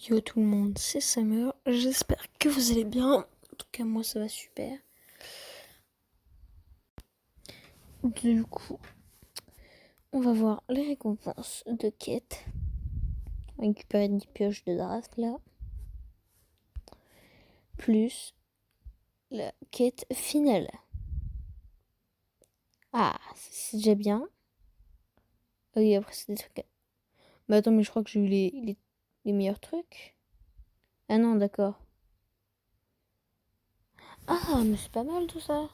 Yo tout le monde, c'est Summer, j'espère que vous allez bien, en tout cas moi ça va super. Du coup, on va voir les récompenses de quête. On va récupérer 10 pioches de draft là. Plus la quête finale. Ah, c'est déjà bien. Ah oui, après c'est des trucs... Bah attends, mais je crois que j'ai eu les meilleurs trucs. Ah non, d'accord. Ah, mais c'est pas mal tout ça.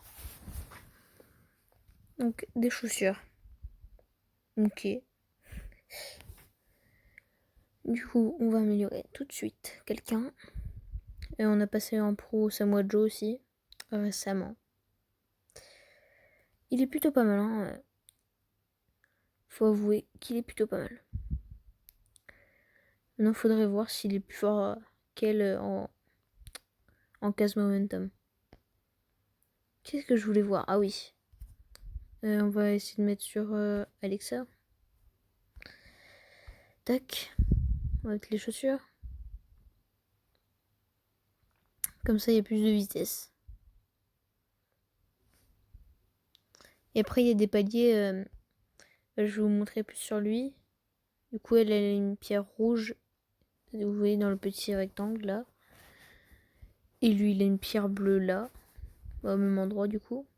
Donc, des chaussures. Ok. Du coup, on va améliorer tout de suite quelqu'un. Et on a passé en pro Samoa Joe aussi, récemment. Il est plutôt pas mal, hein. Faut avouer qu'il est plutôt pas mal. Maintenant, faudrait voir s'il est plus fort qu'elle en case momentum. Qu'est-ce que je voulais voir? Ah oui. On va essayer de mettre sur Alexa. Tac. Avec les chaussures. Comme ça, il y a plus de vitesse. Et après, il y a des paliers. Je vais vous montrer plus sur lui. Du coup, elle a une pierre rouge. Vous voyez dans le petit rectangle là. Et lui, il a une pierre bleue là. Au même endroit du coup.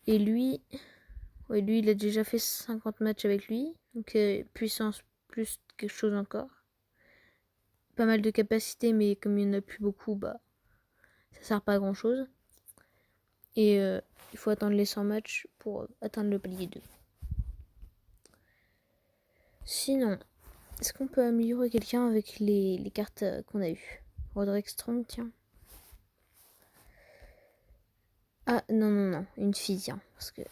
Et lui, ouais, lui, il a déjà fait 50 matchs avec lui. Donc puissance plus quelque chose encore. Pas mal de capacité, mais comme il n'y en a plus beaucoup, bah ça sert pas à grand chose. Et il faut attendre les 100 matchs pour atteindre le palier 2. Sinon, est-ce qu'on peut améliorer quelqu'un avec les cartes qu'on a eues? Roderick Strong, tiens. Ah non, non, non, une fille, tiens. Parce que.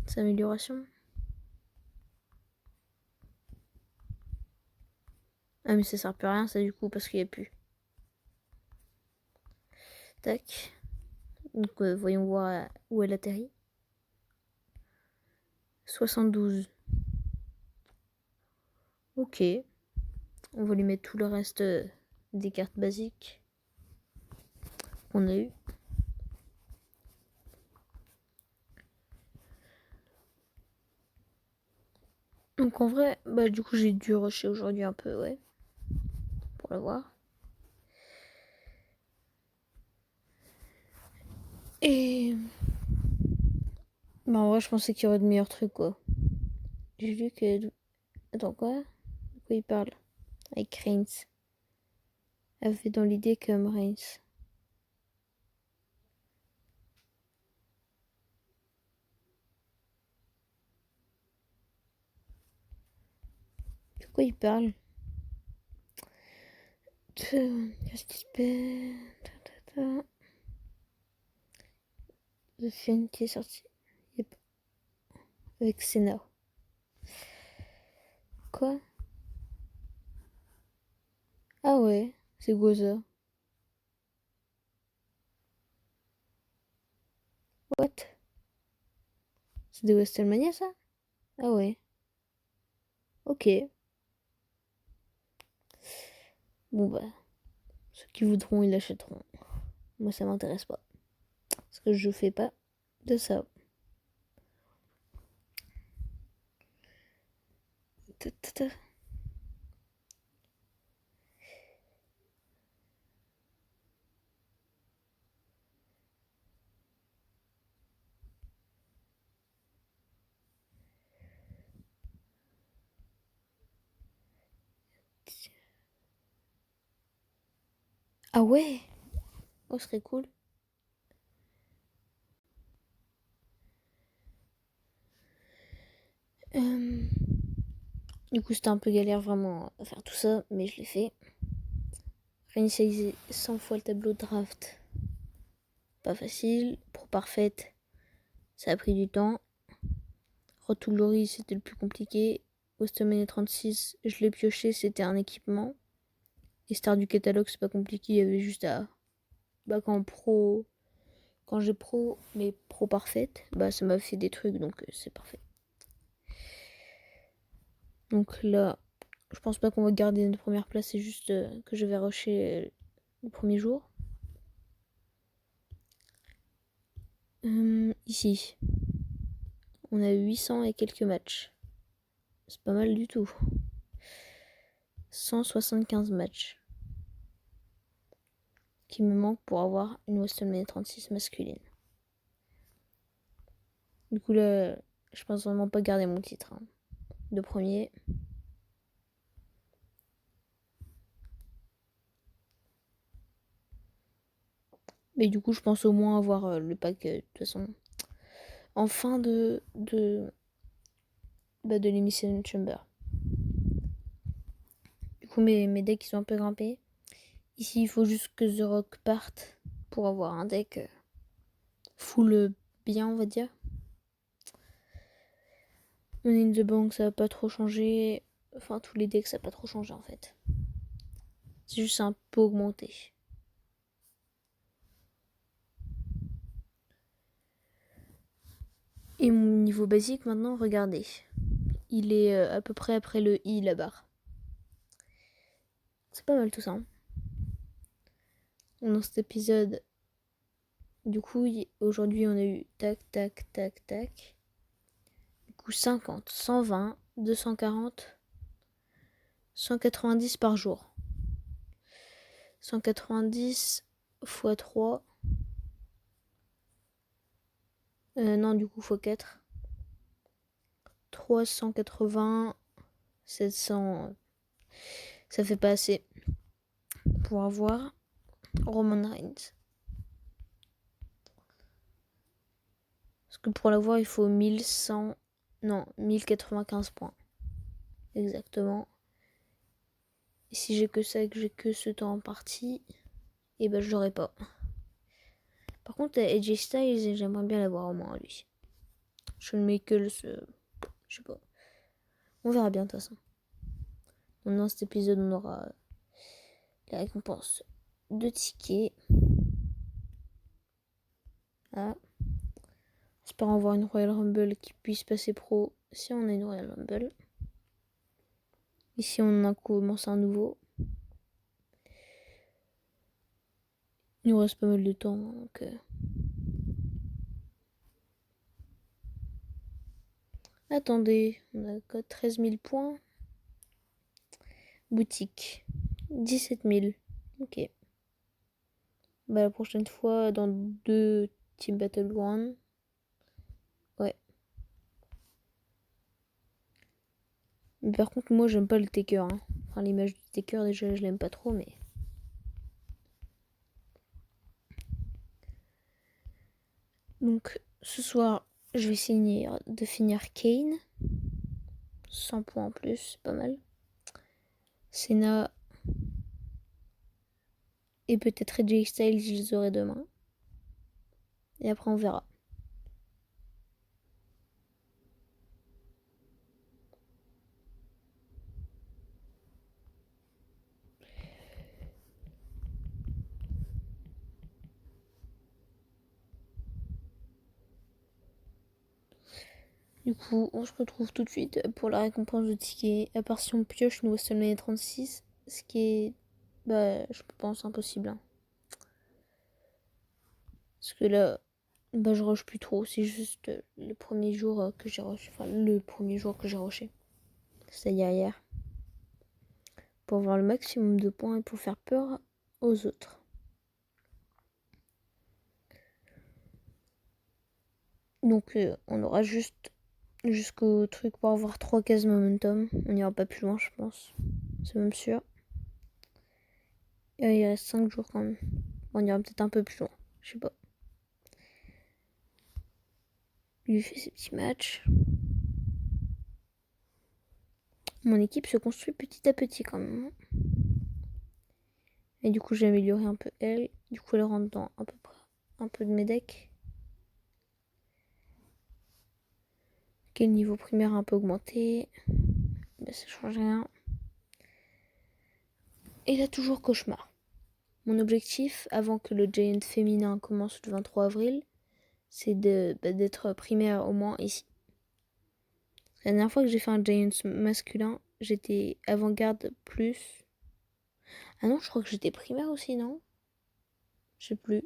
C'est amélioration. Ah mais ça sert plus à rien ça du coup parce qu'il n'y a plus. Tac. Donc voyons voir où elle atterrit. 72. Ok. On va lui mettre tout le reste des cartes basiques qu'on a eu. Donc en vrai, bah du coup j'ai dû rusher aujourd'hui un peu, ouais. Pour la voir. Et... Bah en vrai je pensais qu'il y aurait de meilleurs trucs quoi. J'ai vu que... Attends quoi? De quoi il parle? Avec Reigns. Elle fait dans l'idée comme Reigns. De quoi il parle? Qu'est-ce qui se passe? The film qui est sorti. Yep. Avec Senna. Quoi? Ah ouais, c'est quoi ça? What? C'est de WrestleMania ça? Ah ouais. Ok. Bon bah, ceux qui voudront, ils l'achèteront. Moi ça m'intéresse pas. Parce que je fais pas de ça. Ah ouais? Oh, ce serait cool. Du coup, c'était un peu galère vraiment à faire tout ça, mais je l'ai fait. Réinitialiser 100 fois le tableau de draft. Pas facile. Pro parfaite, ça a pris du temps. Road to Glory, c'était le plus compliqué. WrestleMania 36, je l'ai pioché, c'était un équipement. Et Star du catalogue, c'est pas compliqué, il y avait juste à. Bah, quand pro, quand j'ai pro, mais pro parfaite, bah ça m'a fait des trucs, donc c'est parfait. Donc là, je pense pas qu'on va garder notre première place, c'est juste que je vais rusher le premier jour. Ici, on a 800 et quelques matchs. C'est pas mal du tout. 175 matchs qui me manquent pour avoir une WrestleMania 36 masculine. Du coup là, je pense vraiment pas garder mon titre de premier. Mais du coup, je pense au moins avoir le pack de toute façon en fin de l'émission Chamber. Du coup, mes decks ils sont un peu grimpés. Ici, il faut juste que The Rock parte pour avoir un deck full bien, on va dire. Money in the Bank, ça va pas trop changer. Enfin, tous les decks, ça va pas trop changer en fait. C'est juste un peu augmenté. Et mon niveau basique maintenant, regardez. Il est à peu près après le I, la barre. C'est pas mal tout ça. Hein. Dans cet épisode, du coup, aujourd'hui, on a eu tac, tac, tac, tac. Du coup, 50, 120, 240, 190 par jour. 190 x 3. Non, du coup, x 4. 380, 700. Ça fait pas assez pour avoir Roman Reigns. Parce que pour l'avoir, il faut 1100. Non, 1095 points. Exactement. Et si j'ai que ça et que j'ai que ce temps en partie, et ben je l'aurai pas. Par contre, AJ Styles, j'aimerais bien l'avoir au moins lui. Je ne mets que le. Je sais pas. On verra bien de toute façon. Dans cet épisode, on aura la récompense de tickets. Ah. J'espère avoir une Royal Rumble qui puisse passer pro si on a une Royal Rumble. Ici, on a commencé un nouveau. Il nous reste pas mal de temps, donc. Attendez, on a 13 000 points. Boutique, 17 000. Ok. Bah, la prochaine fois, dans 2 Team Battleground. Ouais. Mais par contre, moi, j'aime pas le Taker. Hein. Enfin, l'image du Taker, déjà, je l'aime pas trop, mais. Donc, ce soir, je vais essayer de finir Kane. 100 points en plus, c'est pas mal. Senna et peut-être AJ Styles, je les aurai demain. Et après, on verra. Du coup, on se retrouve tout de suite pour la récompense de ticket. À part si on pioche une WrestleMania 36, ce qui est, bah, je pense impossible. Hein. Parce que là, bah, je rush plus trop. C'est juste le premier jour que j'ai rushé. Enfin, le premier jour que j'ai rushé. C'est-à-dire hier. Pour avoir le maximum de points et pour faire peur aux autres. Donc, on aura juste jusqu'au truc pour avoir 3 cases momentum. On n'ira pas plus loin, je pense. C'est même sûr. Et il reste 5 jours quand même. On ira peut-être un peu plus loin. Je sais pas. Lui fait ses petits matchs. Mon équipe se construit petit à petit quand même. Et du coup, j'ai amélioré un peu elle. Du coup, elle rentre dans à peu près un peu de mes decks. Ok, le niveau primaire a un peu augmenté. Mais ça change rien. Et là, toujours cauchemar. Mon objectif, avant que le Giant féminin commence le 23 avril, c'est d'être primaire au moins ici. La dernière fois que j'ai fait un Giant masculin, j'étais avant-garde plus. Ah non, je crois que j'étais primaire aussi, non? Je sais plus.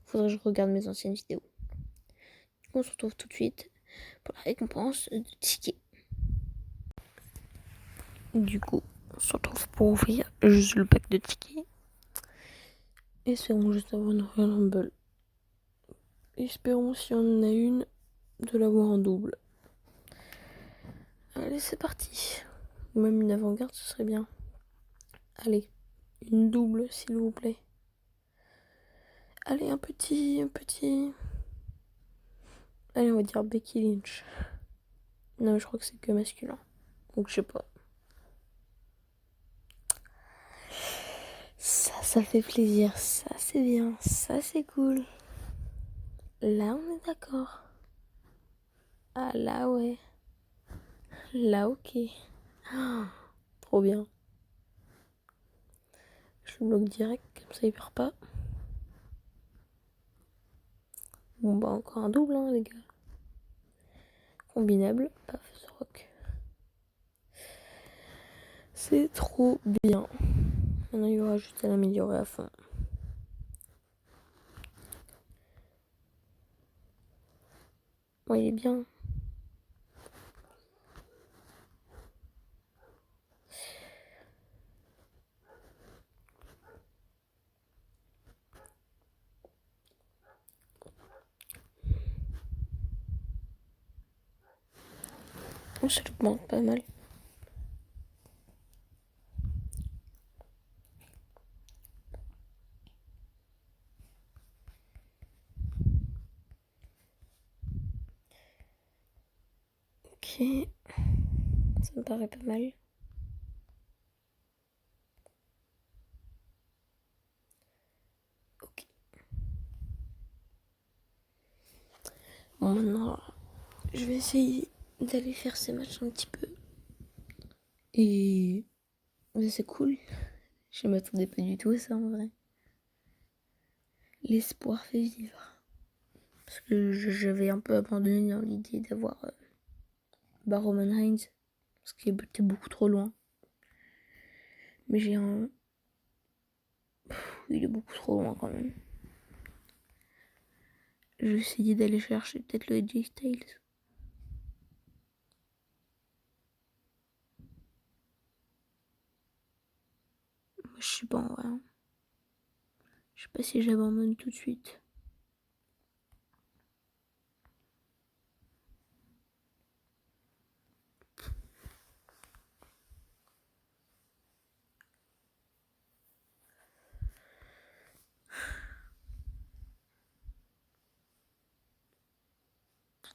Faudrait que je regarde mes anciennes vidéos. On se retrouve tout de suite pour la récompense de tickets. Du coup, on se retrouve pour ouvrir juste le pack de tickets. Espérons juste avoir une Royal Rumble. Espérons, si on en a une, de l'avoir en double. Allez, c'est parti. Ou même une avant-garde, ce serait bien. Allez, une double, s'il vous plaît. Allez, un petit. Allez, on va dire Becky Lynch. Non, je crois que c'est que masculin. Donc, je sais pas. Ça fait plaisir. Ça, c'est bien. Ça, c'est cool. Là, on est d'accord. Ah, là, ouais. Là, ok. Oh, trop bien. Je le bloque direct, comme ça, il perd pas. Bon, bah, encore un double, hein, les gars. Combinable. Paf, ce rock. C'est trop bien. Maintenant, il y aura juste à l'améliorer à fond. Ouais, il est bien. Oh, ça augmente pas mal. Ok. Ça me paraît pas mal. Ok. Bon, maintenant, je vais essayer d'aller faire ces matchs un petit peu. Et c'est cool. Je m'attendais pas du tout à ça en vrai. L'espoir fait vivre. Parce que j'avais un peu abandonné dans l'idée d'avoir Roman Reigns. Parce qu'il était beaucoup trop loin. Mais j'ai un... il est beaucoup trop loin quand même. Je vais essayer d'aller chercher peut-être le AJ Styles. Moi, je sais pas en vrai. Je sais pas si j'abandonne tout de suite.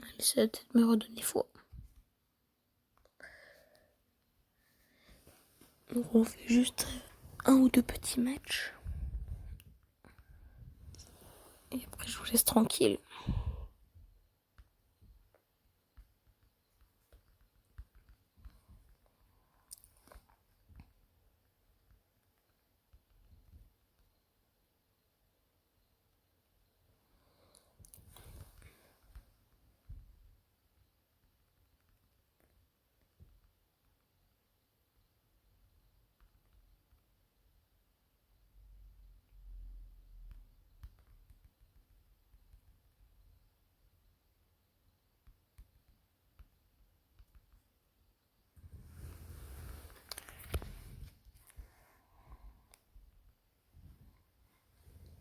Allez, ça va peut-être me redonner foi. Donc on fait juste un ou deux petits matchs. Et après je vous laisse tranquille.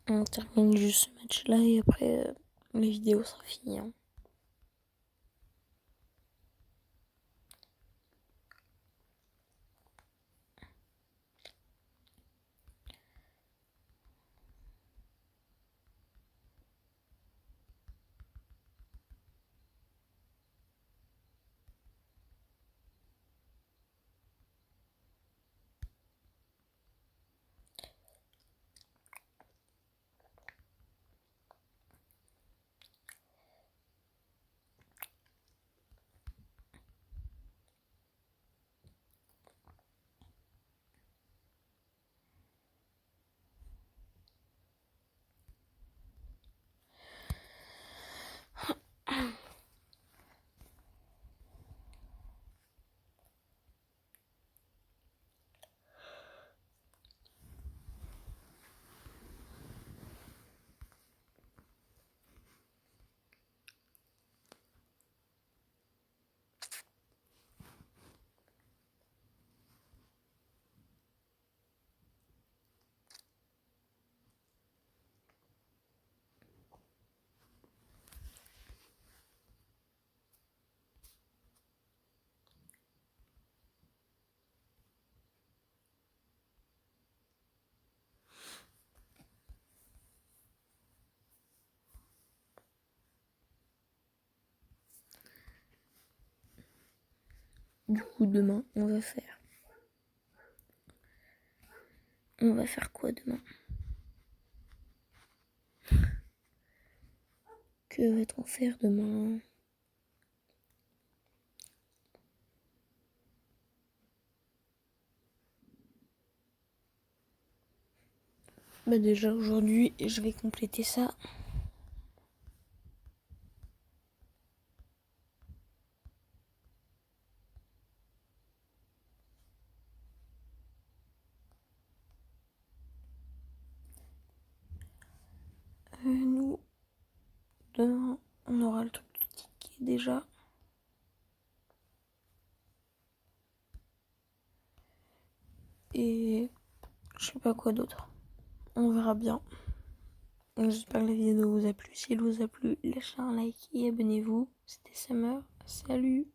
On termine juste ce match-là et après la vidéo sera finie. Hein. du coup, demain, on va faire. On va faire quoi demain? Que va-t-on faire demain? Bah déjà aujourd'hui, je vais compléter ça. Nous, demain, on aura le truc du ticket déjà. Et je sais pas quoi d'autre. On verra bien. J'espère que la vidéo vous a plu. Si elle vous a plu, lâchez un like et abonnez-vous. C'était Summer. Salut!